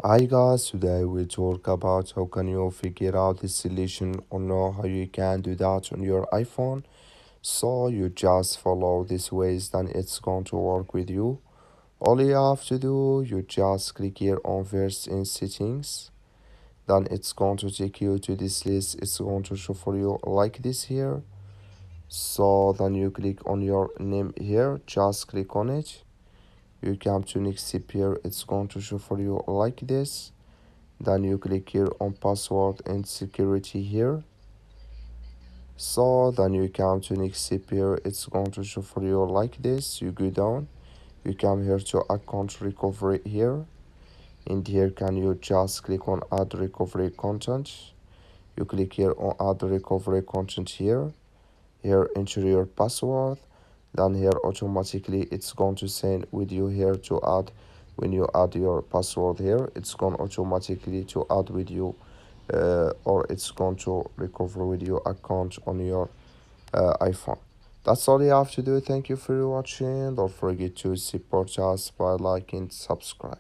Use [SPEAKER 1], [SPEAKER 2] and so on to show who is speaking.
[SPEAKER 1] Hi guys, today we talk about how can you figure out the solution or know how you can do that on your iPhone. So you just follow these ways, then it's going to work with you. All you have to do, you just click here on first in settings. Then it's going to take you to this list. It's going to show for you like this here. So then you click on your name here, just click on it. You come to next step here, it's going to show for you like this. Then you click here on password and security here. So then you come to next step here, it's going to show for you like this. You go down, you come here to account recovery here, and here can you just click on add recovery content. You click here on add recovery content here. Here enter your password. Then here automatically it's going to send with you here to add. When you add your password here, it's going automatically to add with you, or it's going to recover with your account on your iPhone. That's all you have to do. Thank you for watching. Don't forget to support us by liking and subscribe.